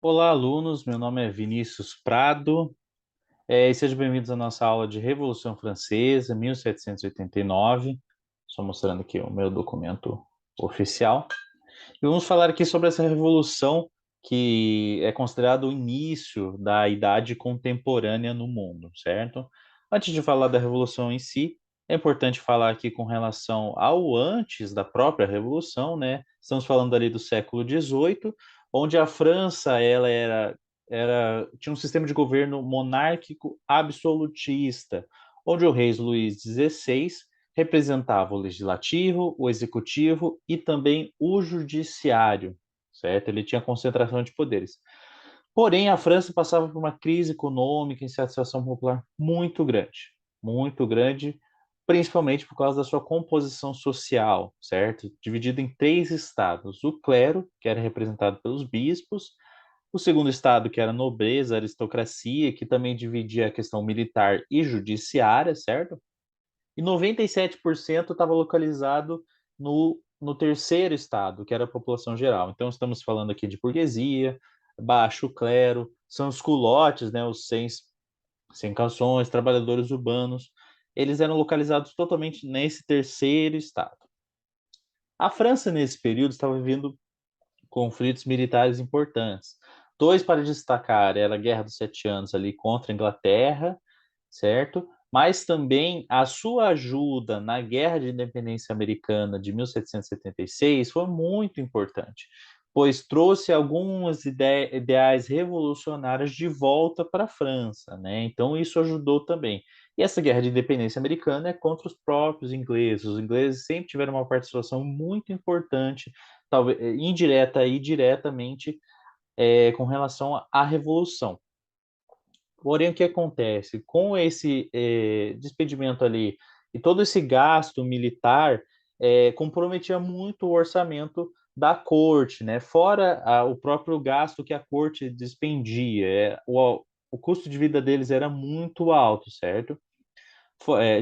Olá, alunos. Meu nome é Vinícius Prado, e sejam bem-vindos à nossa aula de Revolução Francesa, 1789. Só mostrando aqui o meu documento oficial. E vamos falar aqui sobre essa revolução que é considerado o início da idade contemporânea no mundo, certo? Antes de falar da revolução em si, é importante falar aqui com relação ao antes da própria revolução, né? Estamos falando ali do século XVIII, onde a França tinha um sistema de governo monárquico absolutista, onde o rei Luís XVI representava o legislativo, o executivo e também o judiciário, certo? Ele tinha concentração de poderes. Porém, a França passava por uma crise econômica e insatisfação popular muito grande, principalmente por causa da sua composição social, certo? Dividida em três estados: o clero, que era representado pelos bispos; o segundo estado, que era a nobreza, a aristocracia, que também dividia a questão militar e judiciária, certo? E 97% estava localizado no terceiro estado, que era a população geral. Então, estamos falando aqui de burguesia, baixo clero, são os culotes, né, os sem calções, trabalhadores urbanos. Eles eram localizados totalmente nesse terceiro estado. A França, nesse período, estava vivendo conflitos militares importantes. Dois para destacar, era a Guerra dos Sete Anos ali contra a Inglaterra, certo? Mas também a sua ajuda na Guerra de Independência Americana de 1776 foi muito importante, pois trouxe alguns ideais revolucionários de volta para a França, né? Então isso ajudou também. E essa Guerra de Independência Americana é contra os próprios ingleses. Os ingleses sempre tiveram uma participação muito importante, talvez indireta e diretamente, com relação à Revolução. Porém, o que acontece? Com esse despedimento ali e todo esse gasto militar, comprometia muito o orçamento da corte, né? Fora o próprio gasto que a corte despendia. O custo de vida deles era muito alto, certo?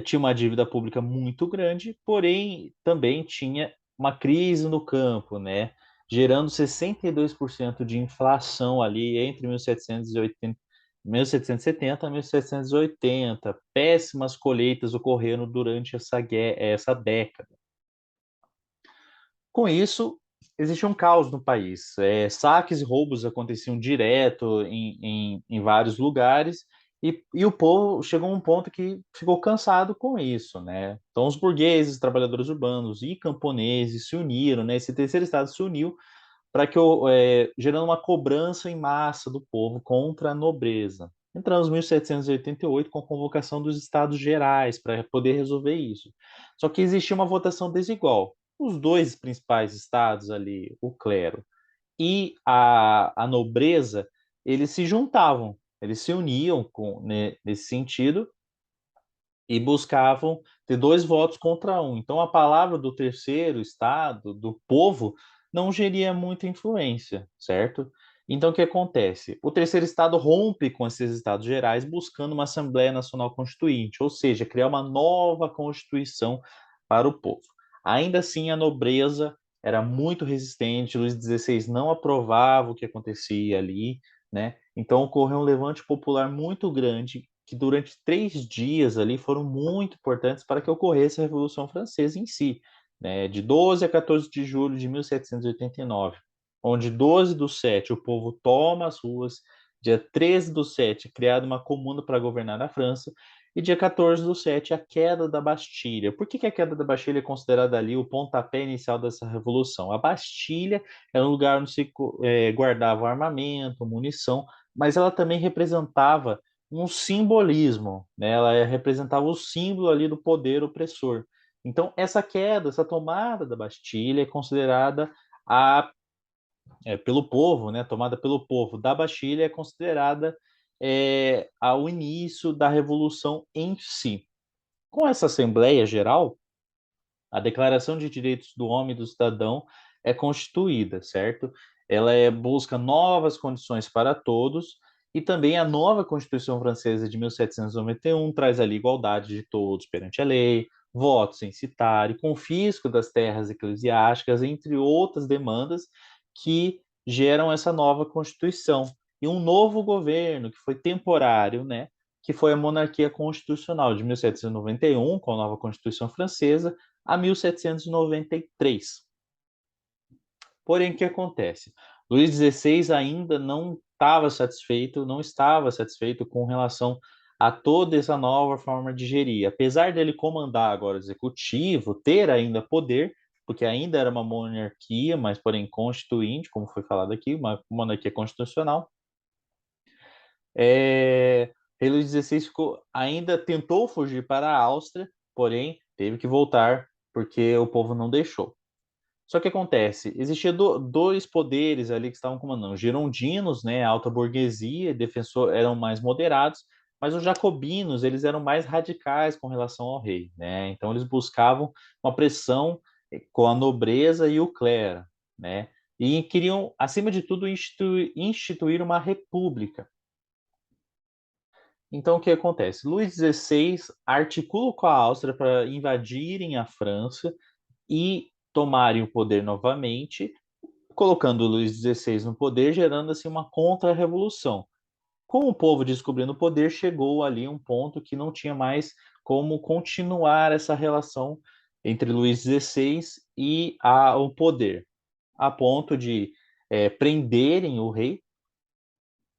Tinha uma dívida pública muito grande, porém também tinha uma crise no campo, né? Gerando 62% de inflação ali entre 1780, 1770 e 1780. Péssimas colheitas ocorreram durante essa década. Com isso, existia um caos no país. Saques e roubos aconteciam direto em vários lugares, e o povo chegou a um ponto que ficou cansado com isso, né? Então, os burgueses, trabalhadores urbanos e camponeses se uniram, né? Esse terceiro estado se uniu para gerando uma cobrança em massa do povo contra a nobreza. Entramos em 1788 com a convocação dos Estados Gerais para poder resolver isso. Só que existia uma votação desigual. Os dois principais estados ali, o clero e a nobreza, eles se juntavam, eles se uniam nesse sentido e buscavam ter dois votos contra um. Então, a palavra do terceiro estado, do povo, não geria muita influência, certo? Então, o que acontece? O terceiro estado rompe com esses estados gerais, buscando uma Assembleia Nacional Constituinte, ou seja, criar uma nova Constituição para o povo. Ainda assim, a nobreza era muito resistente, Luís XVI não aprovava o que acontecia ali, né? Então, ocorreu um levante popular muito grande que durante 3 dias ali foram muito importantes para que ocorresse a Revolução Francesa em si, né? De 12 a 14 de julho de 1789, onde 12/7 o povo toma as ruas, dia 13/7 criada uma comuna para governar a França, e dia 14/7 a queda da Bastilha. Por que a queda da Bastilha é considerada ali o pontapé inicial dessa revolução? A Bastilha era um lugar onde se guardava armamento, munição, mas ela também representava um simbolismo, né? Ela representava o símbolo ali do poder opressor. Então, essa queda, essa tomada da Bastilha é considerada pelo povo, né? Tomada pelo povo da Bastilha é considerada ao início da Revolução em si. Com essa Assembleia Geral, a Declaração de Direitos do Homem e do Cidadão é constituída, certo? Busca novas condições para todos, e também a nova Constituição Francesa de 1791 traz ali igualdade de todos perante a lei, voto censitário, confisco das terras eclesiásticas, entre outras demandas que geram essa nova Constituição. E um novo governo, que foi temporário, né, que foi a monarquia constitucional de 1791, com a nova Constituição Francesa, a 1793. Porém, o que acontece? Luís XVI ainda não estava satisfeito com relação a toda essa nova forma de gerir. Apesar dele comandar agora o executivo, ter ainda poder, porque ainda era uma monarquia, mas porém constituinte, como foi falado aqui, uma monarquia constitucional. Rei Luís XVI ainda tentou fugir para a Áustria, porém teve que voltar porque o povo não deixou. Só que acontece, existia dois poderes ali que estavam comandando. Girondinos, né, a alta burguesia, defensor eram mais moderados, mas os jacobinos, eles eram mais radicais com relação ao rei, né? Então eles buscavam uma pressão com a nobreza e o clero, né? E queriam, acima de tudo, instituir uma república. Então o que acontece? Luís XVI articula com a Áustria para invadirem a França e tomarem o poder novamente, colocando Luís XVI no poder, gerando assim uma contra-revolução. Com o povo descobrindo o poder, chegou ali um ponto que não tinha mais como continuar essa relação entre Luís XVI e o poder, a ponto de prenderem o rei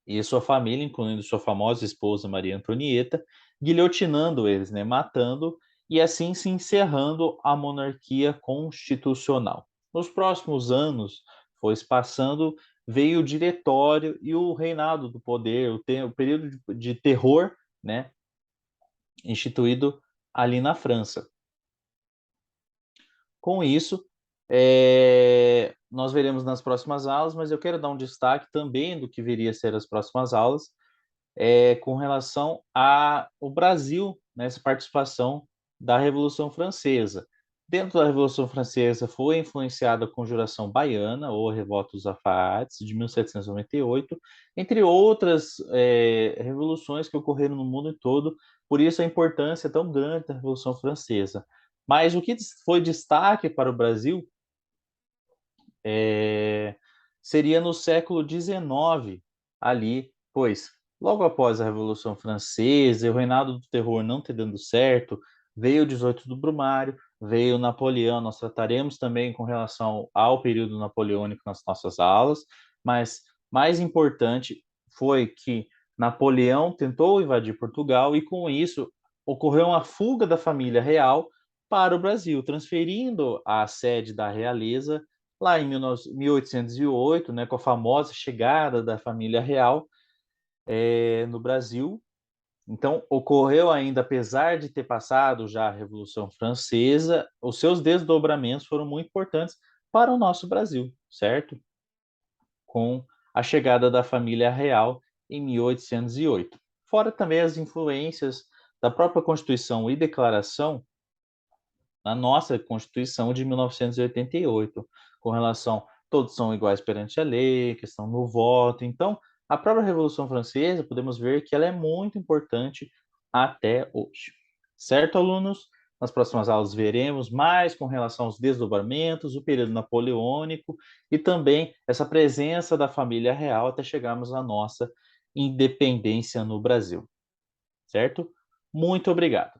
e sua família, incluindo sua famosa esposa Maria Antonieta, guilhotinando eles, né, matando e assim se encerrando a monarquia constitucional. Nos próximos anos, foi se passando, veio o diretório e o reinado do poder, o período de terror, né, instituído ali na França. Com isso, nós veremos nas próximas aulas, mas eu quero dar um destaque também do que viria a ser as próximas aulas, com relação ao Brasil nessa participação da Revolução Francesa. Dentro da Revolução Francesa foi influenciada a Conjuração Baiana, ou Revolta dos Alfaiates, de 1798, entre outras revoluções que ocorreram no mundo todo, por isso a importância tão grande da Revolução Francesa. Mas o que foi destaque para o Brasil é, seria no século XIX, ali, pois logo após a Revolução Francesa, o reinado do terror não ter dando certo, veio o 18 do Brumário, veio o Napoleão, nós trataremos também com relação ao período napoleônico nas nossas aulas, mas mais importante foi que Napoleão tentou invadir Portugal e com isso ocorreu uma fuga da família real para o Brasil, transferindo a sede da realeza lá em 1808, né, com a famosa chegada da família real no Brasil. Então, ocorreu ainda, apesar de ter passado já a Revolução Francesa, os seus desdobramentos foram muito importantes para o nosso Brasil, certo? Com a chegada da família real em 1808. Fora também as influências da própria Constituição e Declaração na nossa Constituição de 1988, com relação todos são iguais perante a lei, questão do voto. Então, a própria Revolução Francesa, podemos ver que ela é muito importante até hoje. Certo, alunos? Nas próximas aulas veremos mais com relação aos desdobramentos, o período napoleônico e também essa presença da família real até chegarmos à nossa independência no Brasil. Certo? Muito obrigado.